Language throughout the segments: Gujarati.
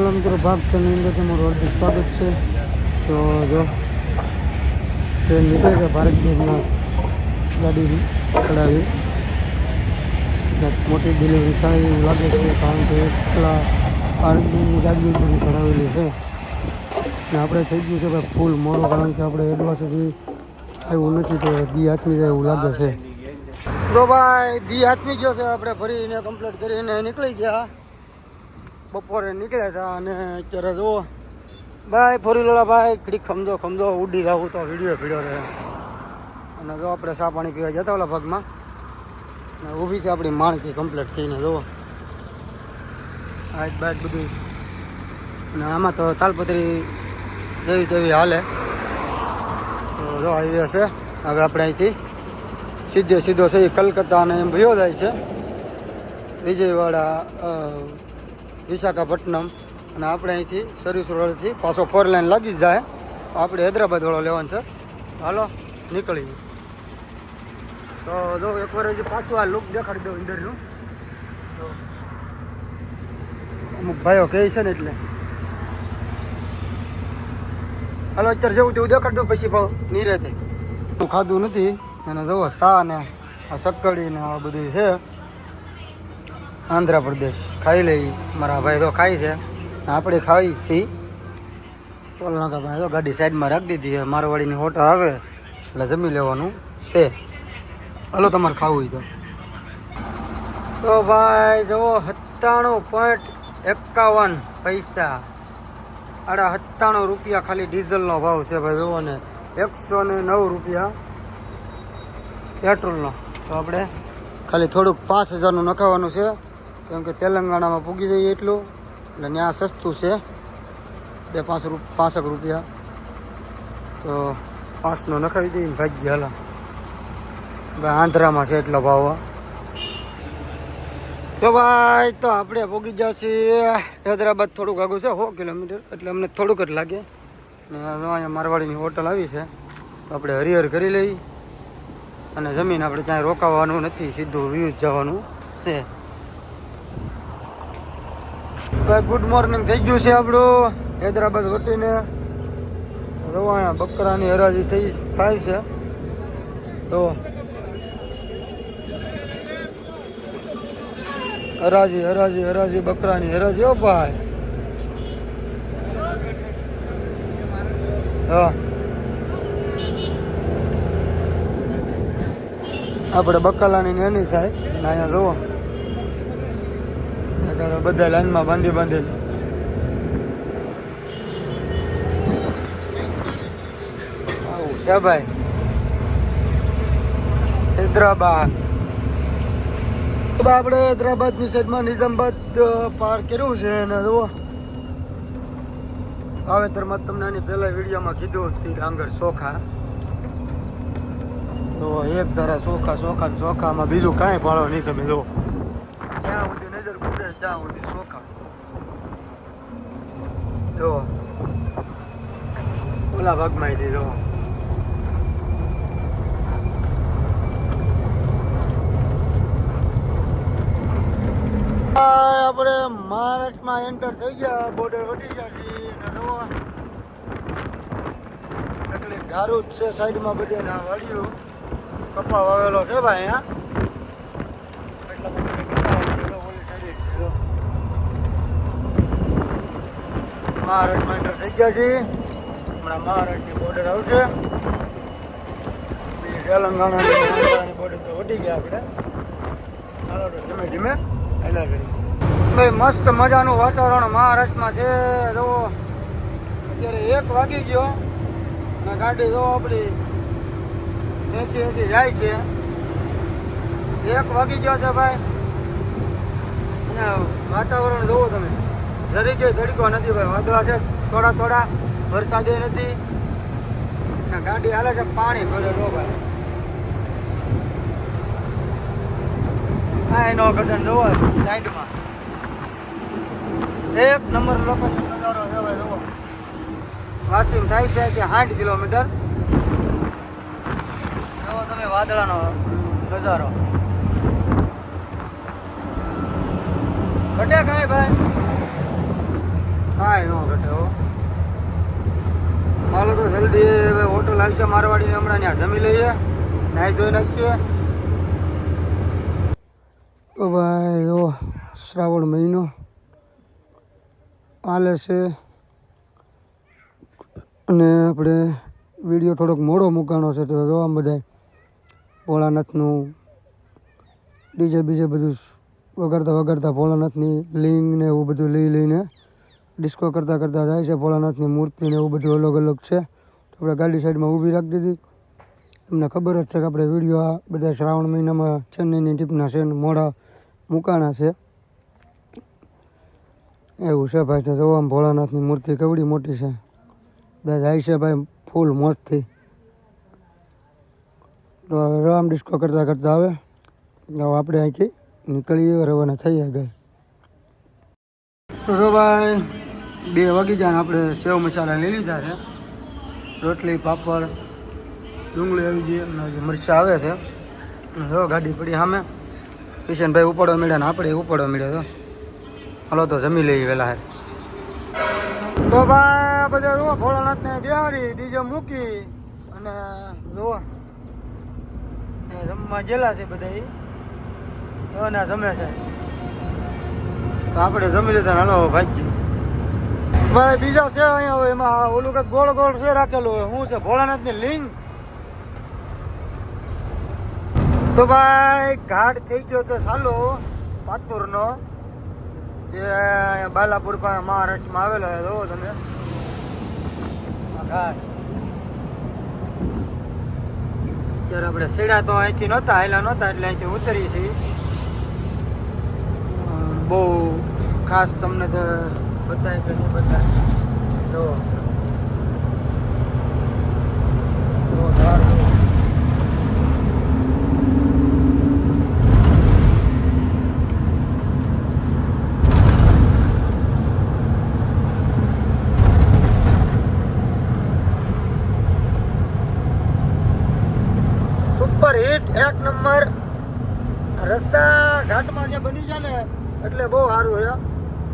હાલો મિત્રો, ભાગ ની અંદર તમારું હાર્દિક સ્વાગત છે. તો જો ટ્રેન નીકળે છે ભારત ગેસના ગાડી ચડાવી મોટી ડિલિવરી થાય એવું લાગે છે, કારણ કે એટલા ભારત ગેસની ગાડીઓ બધી ચડાવેલી છે. ને આપણે થઈ ગયું છે ભાઈ ફૂલ મોડું, કારણ કે આપણે એડવા સુધી આવ્યું નથી, તો દી હાથમી જાય એવું લાગે છે. તો ભાઈ દી હાથમી ગયો છે, આપણે ભરીને કમ્પ્લીટ કરીને નીકળી ગયા. બપોરે નીકળ્યા હતા અને અત્યારે જુઓ ભાઈ ફોર વ્હીલર ભાઈ ઘડીક ખમદો ઉડી જવું તો વિડીયો ભીડ્યો રહે. અને જો આપણે ચા પાણી પીવા જતા ઓલા ભાગમાં ને ઊભી છે આપણી માણકી કમ્પ્લીટ થઈને જુઓ આજ બાજ બધું. અને આમાં તો તાલપત્રી જેવી તેવી હાલે. તો જો હાઈવે છે, હવે આપણે અહીંથી સીધો છે કલકત્તા અને એમ ભયો જાય છે, વિજયવાડા વિશાખાપટ્ટનમ. અને આપણે અહીંથી સર્વિસ રોડથી પાછો 4 લાઈન લાગી જ જાય. આપણે હૈદરાબાદ વાળો લેવાનું છે. હાલો નીકળી. તો જો એકવાર હજી પાછું આ લુક દેખાડી દઉં અંદરનું. તો અમુક ભાઈઓ કહે છે ને એટલે હાલો અત્યારે જેવું તેવું દેખાડી દઉં, પછી ભાવ નહીં રહેતે. ખાધું નથી અને જુઓ શા ને આ સક્કડી ને આ બધું છે આંધ્રપ્રદેશ. ખાઈ લઈ મારા ભાઈ તો ખાય છે, આપણે ખાઈ છીએ. તો નાકા ભાઈ તો ગાડી સાઈડમાં રાખી દીધી છે. મારવાડીની હોટલ આવે એટલે જમી લેવાનું છે. હાલો તમારે ખાવું હોય તો ભાઈ જુઓ 97.51 પૈસા, 97 રૂપિયા ખાલી ડીઝલનો ભાવ છે ભાઈ. જુઓ ને 109 રૂપિયા પેટ્રોલનો. તો આપણે ખાલી થોડુંક 5000નું નખાવાનું છે, કેમ કે તેલંગાણામાં પૂગી જઈએ એટલું, એટલે ત્યાં સસ્તું છે 2-5 રૂપિયા. તો 5નો નખાવી દઈએ ને ભાગી હાલા. ભાઈ આંધ્રામાં છે એટલો ભાવ. તો ભાઈ તો આપણે પૂગી જશે હૈદરાબાદ. થોડુંક આગું છે 100 કિલોમીટર, એટલે અમને થોડુંક જ લાગે. ને અહીંયા મારવાડીની હોટલ આવી છે, તો આપણે હરિહર કરી લઈ અને જમીન આપણે ક્યાંય રોકાવાનું નથી, સીધું વ્યૂ જ જવાનું છે. ભાઈ ગુડ મોર્નિંગ થઈ ગયું છે આપણું હૈદરાબાદ વટીને. અહીંયા બકરાની હરાજી થાય છે. તો હરાજી બકરાની હરાજી. ઓ ભાઈ હા, આપણે બકાલાની એની થાય ને અહીંયા જુઓ બધા લાઈનમાં બાંધી આવું છે ભાઈ. હૈદરાબાદ આપણે હૈદરાબાદની સાઈડમાં નિઝામાબાદ પાર કર્યું છે. અને જુઓ વાવેતરમાં તમને આની પહેલા વિડીયોમાં કીધું હતી ડાંગર ચોખા. તો એક ધારા ચોખામાં બીજું કાંઈ પાડો નહીં. તમે જુઓ જ્યાં સુધી નજર ખૂટે ત્યાં સુધી ચોખા. જો ઓલા ભાગમાં આવી જો આપણે મહારાષ્ટ્રમાં એન્ટર થઈ ગયા, બોર્ડર વટી ગયા છીએ. એટલે ધારું જ છે સાઈડમાં બધે ના વાળ્યું કપા વાવેલો છે ભાઈ. મહારાષ્ટ્રમાં એન્ટર થઈ ગયા છીએ. હમણાં મહારાષ્ટ્રની બોર્ડર આવશે, તેલંગાણાની બોર્ડર તો વટી ગયા આપણે. ચાલો ધીમે ધીમે હેલા કરી. ભાઈ મસ્ત મજાનું વાતાવરણ મહારાષ્ટ્રમાં છે. જો અત્યારે 1 વાગી ગયો અને ગાડી જો આપણી 80 જાય છે. 1 વાગી ગયો છે ભાઈ. અને વાતાવરણ જોવો તમે, જરી કે તડકો નથી ભાઈ, વાદળા છે થોડા, વરસાદે નથી. અને ગાડી હાલે છે પાણી ભરે જો ભાઈ. આ એનો ગઢન જોવો સાઈડમાં 1 નંબર લોકેશન નજારો છે ભાઈ. જોવો વાસીમ થાય છે કે 60 કિલોમીટર. જોવો તમે વાદળાનો નજારો. ઘટે કાંઈ ભાઈ કાંઈ ન ઘટે હો. હાલો તો જલ્દી હવે હોટલ આવશે મારવાડીને, હમણાં ત્યાં જમી લઈએ, નાહી ધોઈ નાખીએ. તો ભાઈ જો શ્રાવણ મહિનો હાલે છે અને આપણે વિડીયો થોડોક મોડો મૂકવાનો છે. તો જો આમ બધા ભોળાનાથનું ડીજે બીજે બધું વગાડતા ભોળાનાથની લિંગ ને એવું બધું લઈને ડિસ્કો કરતા જાય છે. ભોળાનાથની મૂર્તિ ને એવું બધું અલગ અલગ છે. તો આપણે ગાડી સાઈડમાં ઊભી રાખી દીધી. તમને ખબર જ છે કે આપણે વિડીયો આ બધા શ્રાવણ મહિનામાં ચેન્નઈની ટીપના છે ને મોડા મૂકાણા છે. એવું છે ભાઈ. તો જોવો આમ ભોળાનાથની મૂર્તિ કેવડી મોટી છે. બધા જાય છે ભાઈ ફૂલ મોજથી. તો હવે આમ ડિસ્કો કરતા આવે. હવે આપણે અહીંથી નીકળીએ, રવાના થઈએ ગઈ. તો ભાઈ 2 વાગી જાય ને આપણે સેવ મસાલા લઈ લીધા છે. રોટલી, પાપડ, ડુંગળી આવી ગઈ અને મરચાં આવે છે. અને જો ગાડી પડી સામે. કિશનભાઈ ઉપાડવા મળ્યા ને આપણે ઉપાડવા મળ્યા. તો હાલો તો જમી લઈએ વહેલા. તો ભાઈ બધા જુઓ ભોળાનાથને બિહારી ડીજે મૂકી અને જુઓ જમવા ગયેલા છે બધા. ના જમે છે તો આપણે જમી લીધા. હાલો ભાઈ ભાઈ બીજા છે અહીંયા. હવે એમાં ઓલું કંઈક ગોળ ગોળ છે રાખેલું હોય. શું છે? ભોળાનાથની લિંગ. તો ભાઈ ઘાટ થઈ ગયો છે સાલો પાતુરનો, જે બાલાપુર મહારાષ્ટ્રમાં આવેલો છે. જોવો તમે ઘાટ. અત્યારે આપણે સીડા તો અહીંથી નહોતા હાલ્યા નહોતા એટલે અહીંથી ઉતરી છીએ. બહુ ખાસ તમને તો બતાય કે નહીં બતાય. જો સુપર હિટ 1 નંબર રસ્તા ઘાટમાં જે બની જાય ને એટલે બહુ સારું છે.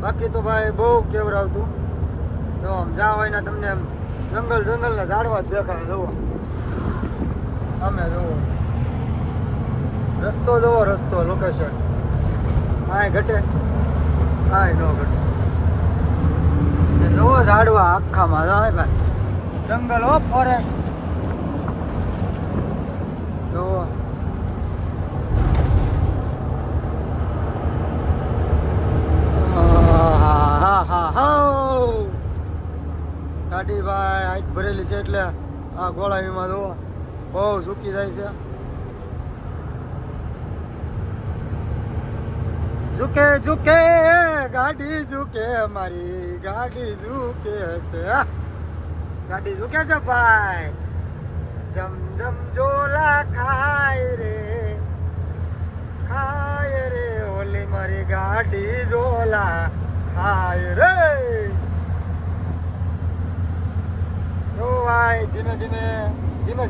બાકી તો ભાઈ બહુ કેવરાવતું. જો આમ જ્યાં હોય ને તમને એમ જંગલ ને ઝાડવા જ દેખાય. જુઓ અમે જુઓ રસ્તો લોકેશન. કાંઈ ઘટે, કાંઈ ન ઘટે. જુઓ ઝાડવા આખામાં જાય ભાઈ. જંગલ હો, ફોરેસ્ટ. જુઓ ગાડી ભાઈ હાઈટ ભરેલી છે એટલે આ ગોળાવીમાં જુઓ બહુ સૂકી જાય છે. ઝુકે ગાડી ઝુકે, મારી ગાડી ઝુકે છે. ગાડી ઝુકે છે ભાઈ. જમ જોલા ખાય રે ઓલી મારી ગાડી જોલા ખાય રે. જો ભાઈ ધીમે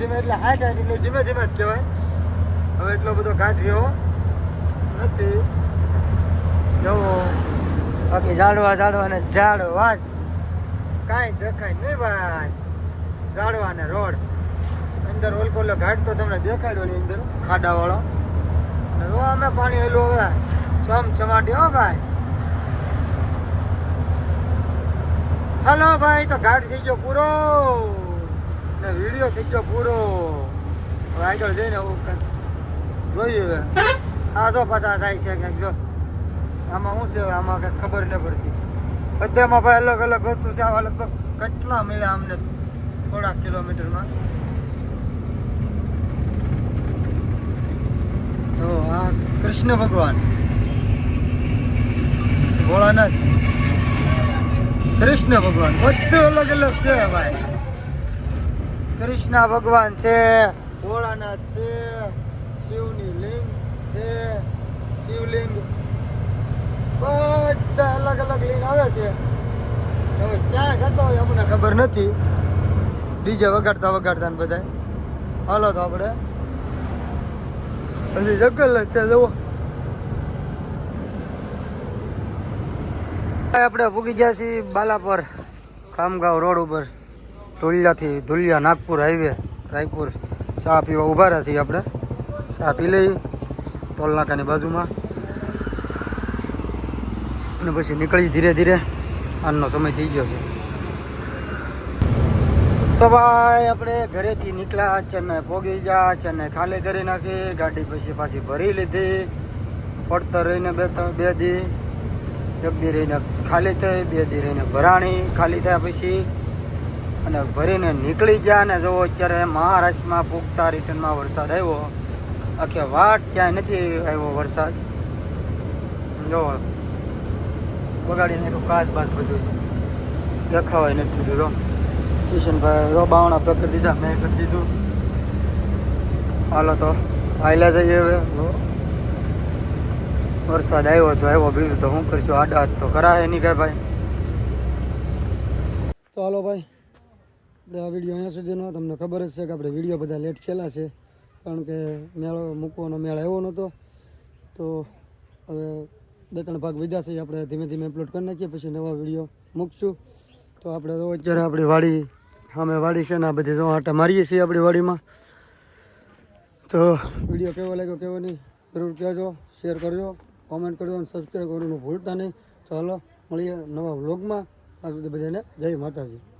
ધીમે એટલે હાઈટ એટલે ધીમે જ કહેવાય. હવે એટલો બધો ઘાટ રહ્યો નથી. જવો બાકી ઝાડવા ને ઝાડવાસ કાંઈ દેખાય નહીં ભાઈ. ઝાડવા ને રોડ અંદર ઓલકોલો ઘાટ તો તમને દેખાડ્યો ની અંદર ખાડાવાળો. અને જો અમે પાણી હેલું હવે ચમાટી હો ભાઈ. હાલો ભાઈ તો ઘાટ થઈ ગયો પૂરો ને વિડીયો થઈ ગયો પૂરો. હવે આગળ જઈને જોઈએ હવે. આ જો પાછા થાય છે કંઈક. જો આમાં શું છે આમાં કંઈક ખબર ન પડતી. બધામાં ભાઈ અલગ અલગ વસ્તુ છે. આ લગભગ કેટલા મળ્યા અમને થોડાક કિલોમીટરમાં. તો આ કૃષ્ણ ભગવાન ભોળાનાથ કૃષ્ણ ભગવાન બધું અલગ અલગ છે ભાઈ. કૃષ્ણ ભગવાન છે, ભોળાનાથ છે, શિવની લિંગ છે, શિવલિંગ બધા અલગ અલગ લિંગ આવે છે. હવે ક્યાં જતો હોય અમને ખબર નથી. ડીજે વગાડતા ને બધા. હાલો તો આપણે હજી જંગલ છે. જુઓ આપણે પૂગી ગયા છીએ બાલાપર ખામગાંવ રોડ ઉપર ધુલિયાથી ધુલિયા નાગપુર હાઈવે રાયપુર ચા પીવા ઊભા રહ્યા છીએ આપણે ચા પી લઈ ટોલ નાકાની બાજુમાં અને પછી નીકળી ધીરે ધીરે આજનો સમય થઈ ગયો છે તો ભાઈ આપણે ઘરેથી નીકળ્યા ચેન્નાઈ પોગી ગયા ચેન્નાઈ ખાલી કરી નાખી ગાડી પછી પાછી ભરી લીધી પડતર રહીને બે દી એક દી રહીને ખાલી થઈ 2 દી રહીને ભરાણી ખાલી થયા પછી અને ભરીને નીકળી ગયા ને જો અત્યારે મહારાષ્ટ્રમાં પૂગતા રિટર્નમાં વરસાદ આવ્યો આખી વાટ ક્યાંય નથી આવ્યો વરસાદ જો બગાડી નાખ્યું કાચ બાસ બધું દેખાવાય નથી દીધું કિશનભાઈ જો બાવણા પેક કરી દીધા મેં કરી દીધું હાલો તો આયલા જઈએ હવે વરસાદ આવ્યો તો આવ્યો બીજું તો શું કરશું આડા તો કરાય નહીં કાંઈ ભાઈ તો હાલો ભાઈ આપણે આ વિડીયો અહીંયા સુધીનો તમને ખબર જ છે કે આપણે વિડીયો બધા લેટ છેલ્લા છે કારણ કે મેળો મૂકવાનો મેળ આવ્યો નહોતો તો હવે 2-3 ભાગ વધ્યા છે આપણે ધીમે ધીમે અપલોડ કરી નાખીએ પછી નવા વિડીયો મૂકશું તો આપણે તો અત્યારે આપણી વાડી સામે વાડી છે ને આ બધી જો આટા મારીએ છીએ આપણી વાડીમાં તો વિડીયો કેવો લાગ્યો કેવો નહીં જરૂર કહેજો શેર કરજો કોમેન્ટ કરજો અને સબસ્ક્રાઈબ કરવાનું ભૂલતા નહીં તો હાલો મળીએ નવા વ્લોગમાં ત્યાં સુધી બધાને જય માતાજી.